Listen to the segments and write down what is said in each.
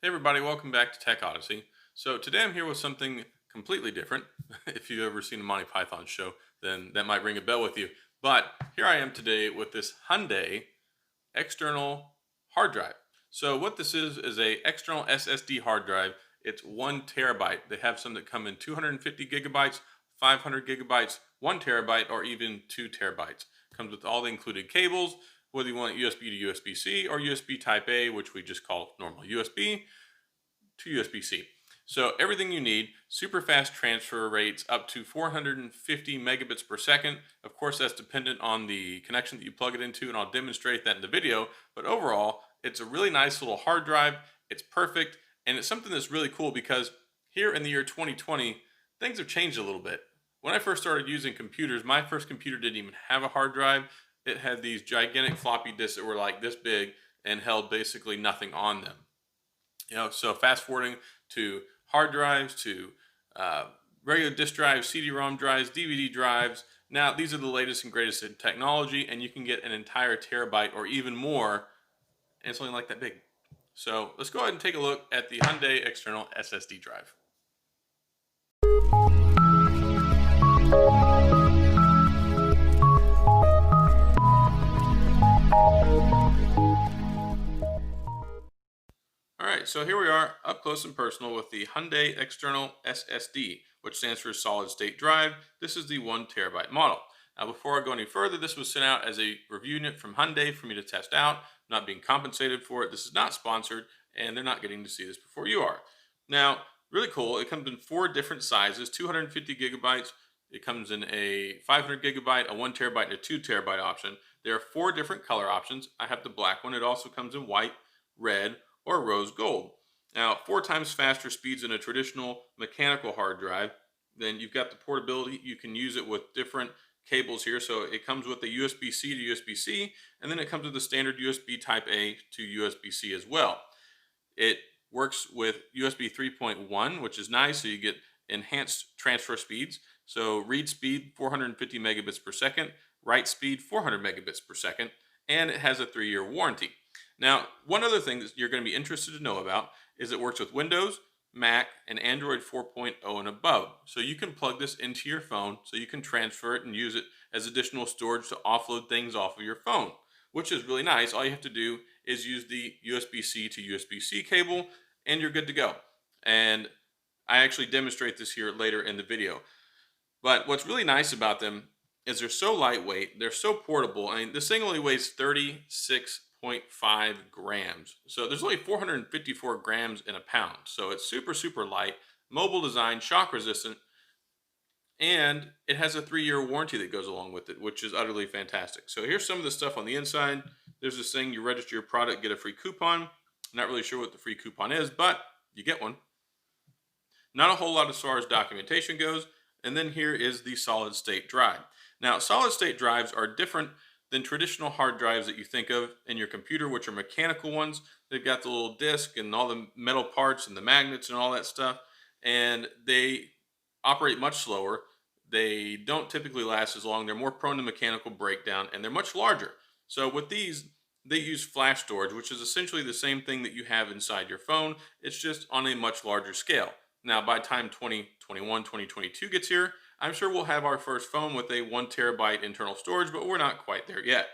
Hey everybody, welcome back to Tech Odyssey. So today I'm here with something completely different. If you've ever seen a Monty Python show, then that might ring a bell with you. But here I am today with this Hyundai external hard drive. So what this is a external SSD hard drive. It's 1 terabyte. They have some that come in 250 gigabytes, 500 gigabytes, 1 terabyte, or even 2 terabytes. Comes with all the included cables, whether you want USB to USB-C or USB Type A, which we just call normal USB to USB-C. So everything you need, super fast transfer rates up to 450 megabits per second. Of course, that's dependent on the connection that you plug it into, and I'll demonstrate that in the video. But overall, it's a really nice little hard drive. It's perfect, and it's something that's really cool because here in the year 2020, things have changed a little bit. When I first started using computers, my first computer didn't even have a hard drive. It had these gigantic floppy disks that were like this big and held basically nothing on them. So fast forwarding to hard drives, to uh, regular disk drives, CD-ROM drives, DVD drives. Now these are the latest and greatest in technology, and you can get an entire terabyte or even more, and it's only like that big. So let's go ahead and take a look at the Hyundai External SSD drive. All right, so here we are up close and personal with the Hyundai External SSD, which stands for solid state drive. This is the 1 terabyte model. Now, before I go any further, this was sent out as a review unit from Hyundai for me to test out. I'm not being compensated for it. This is not sponsored, and they're not getting to see this before you are. Now, really cool. It comes in 4 different sizes, 250 gigabytes. It comes in a 500 gigabyte, a 1 terabyte, and a 2 terabyte option. There are 4 different color options. I have the black one. It also comes in white, red, or rose gold. Now, 4 times faster speeds than a traditional mechanical hard drive. Then you've got the portability. You can use it with different cables here. So it comes with a USB-C to USB-C, and then it comes with the standard USB Type A to USB-C as well. It works with USB 3.1, which is nice. So you get enhanced transfer speeds. So read speed 450 megabits per second, write speed 400 megabits per second, and it has a 3-year warranty. Now, one other thing that you're going to be interested to know about is it works with Windows, Mac, and Android 4.0 and above. So you can plug this into your phone so you can transfer it and use it as additional storage to offload things off of your phone, which is really nice. All you have to do is use the USB-C to USB-C cable and you're good to go. And I actually demonstrate this here later in the video. But what's really nice about them is they're so lightweight, they're so portable. I mean, this thing only weighs 36.5 grams. So there's only 454 grams in a pound. So it's super, super light, mobile design, shock resistant, and it has a 3-year warranty that goes along with it, which is utterly fantastic. So here's some of the stuff on the inside. There's this thing, you register your product, get a free coupon. Not really sure what the free coupon is, but you get one. Not a whole lot as far as documentation goes. And then here is the solid state drive. Now, solid state drives are different than traditional hard drives that you think of in your computer, which are mechanical ones. They've got the little disc and all the metal parts and the magnets and all that stuff. And they operate much slower. They don't typically last as long. They're more prone to mechanical breakdown, and they're much larger. So with these, they use flash storage, which is essentially the same thing that you have inside your phone. It's just on a much larger scale. Now, by time 2021, 2022 gets here, I'm sure we'll have our first phone with a 1 terabyte internal storage, but we're not quite there yet.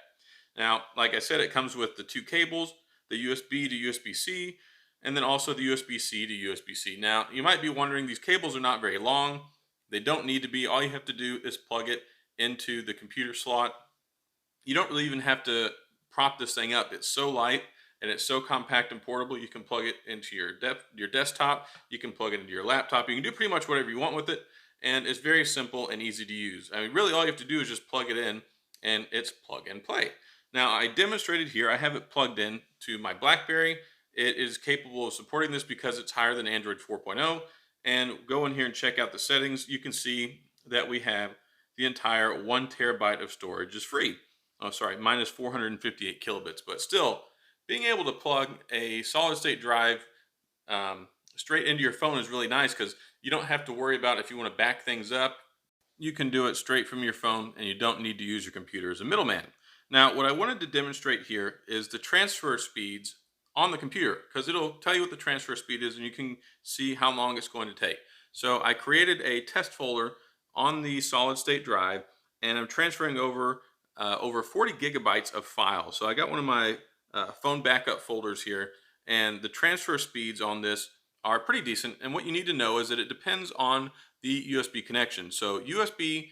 Now, like I said, it comes with the 2 cables, the USB to USB-C, and then also the USB-C to USB-C. Now, you might be wondering, these cables are not very long. They don't need to be. All you have to do is plug it into the computer slot. You don't really even have to prop this thing up. It's so light and it's so compact and portable. You can plug it into your desktop. You can plug it into your laptop. You can do pretty much whatever you want with it. And it's very simple and easy to use. I mean, really all you have to do is just plug it in and it's plug and play. Now, I demonstrated here, I have it plugged in to my BlackBerry. It is capable of supporting this because it's higher than Android 4.0. And go in here and check out the settings. You can see that we have the entire 1 terabyte of storage is free. Oh, sorry, minus 458 kilobits. But still, being able to plug a solid state drive straight into your phone is really nice because you don't have to worry about if you want to back things up. You can do it straight from your phone and you don't need to use your computer as a middleman. Now, what I wanted to demonstrate here is the transfer speeds on the computer, because it'll tell you what the transfer speed is and you can see how long it's going to take. So I created a test folder on the solid state drive, and I'm transferring over 40 gigabytes of files. So I got one of my phone backup folders here, and the transfer speeds on this are pretty decent. And what you need to know is that it depends on the USB connection. So USB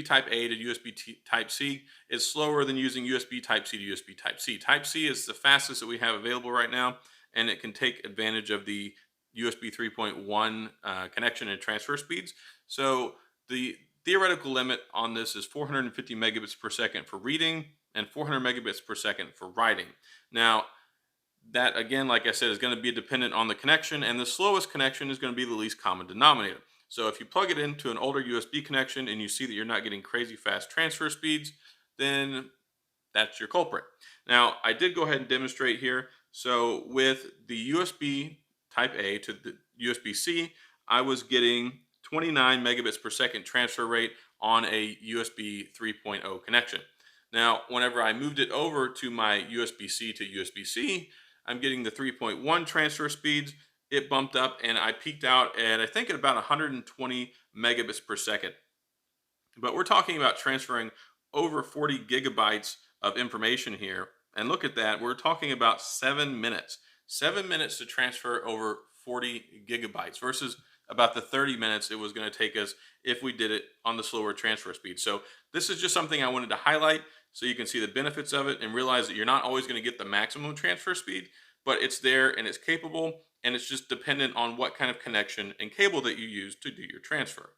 Type A to USB Type C is slower than using USB Type C to USB Type C. Type C is the fastest that we have available right now, and it can take advantage of the USB 3.1 connection and transfer speeds. So the theoretical limit on this is 450 megabits per second for reading and 400 megabits per second for writing. Now, that again, like I said, is going to be dependent on the connection, and the slowest connection is going to be the least common denominator. So if you plug it into an older USB connection and you see that you're not getting crazy fast transfer speeds, then that's your culprit. Now, I did go ahead and demonstrate here. So with the USB Type A to the USB-C, I was getting 29 megabits per second transfer rate on a USB 3.0 connection. Now, whenever I moved it over to my USB-C to USB-C, I'm getting the 3.1 transfer speeds. It bumped up and I peaked out at, I think, at about 120 megabits per second. But we're talking about transferring over 40 gigabytes of information here. And look at that, we're talking about 7 minutes. 7 minutes to transfer over 40 gigabytes versus about the 30 minutes it was going to take us if we did it on the slower transfer speed. So this is just something I wanted to highlight so you can see the benefits of it and realize that you're not always going to get the maximum transfer speed, but it's there and it's capable, and it's just dependent on what kind of connection and cable that you use to do your transfer.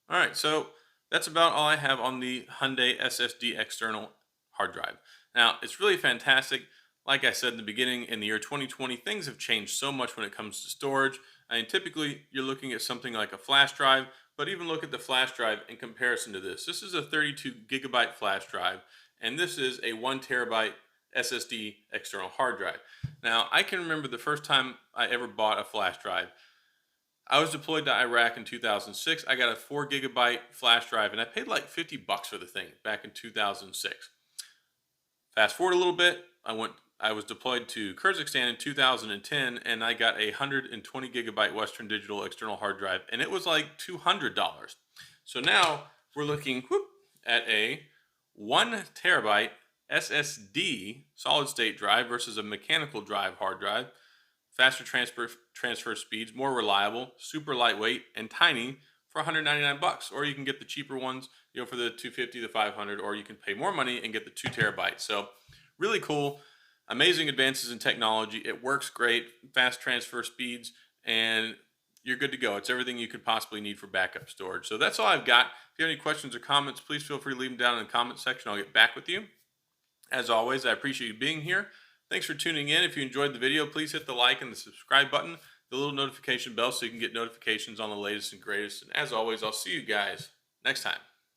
All right, so that's about all I have on the Hyundai SSD external hard drive. Now, it's really fantastic. Like I said in the beginning, in the year 2020, things have changed so much when it comes to storage. I mean, typically, you're looking at something like a flash drive, but even look at the flash drive in comparison to this. This is a 32 gigabyte flash drive, and this is a 1 terabyte SSD external hard drive. Now, I can remember the first time I ever bought a flash drive. I was deployed to Iraq in 2006. I got a 4 gigabyte flash drive, and I paid like $50 for the thing back in 2006. Fast forward a little bit, I was deployed to Kyrgyzstan in 2010, and I got a 120 gigabyte Western Digital external hard drive, and it was like $200. So now we're looking at a 1 terabyte SSD solid state drive versus a mechanical drive hard drive. Faster transfer speeds, more reliable, super lightweight, and tiny for 199 bucks. Or you can get the cheaper ones, for the 250, the 500, or you can pay more money and get the 2 terabytes. So really cool, amazing advances in technology. It works great, fast transfer speeds, and you're good to go. It's everything you could possibly need for backup storage. So that's all I've got. If you have any questions or comments, please feel free to leave them down in the comment section. I'll get back with you. As always, I appreciate you being here. Thanks for tuning in. If you enjoyed the video, please hit the like and the subscribe button, the little notification bell so you can get notifications on the latest and greatest. And as always, I'll see you guys next time.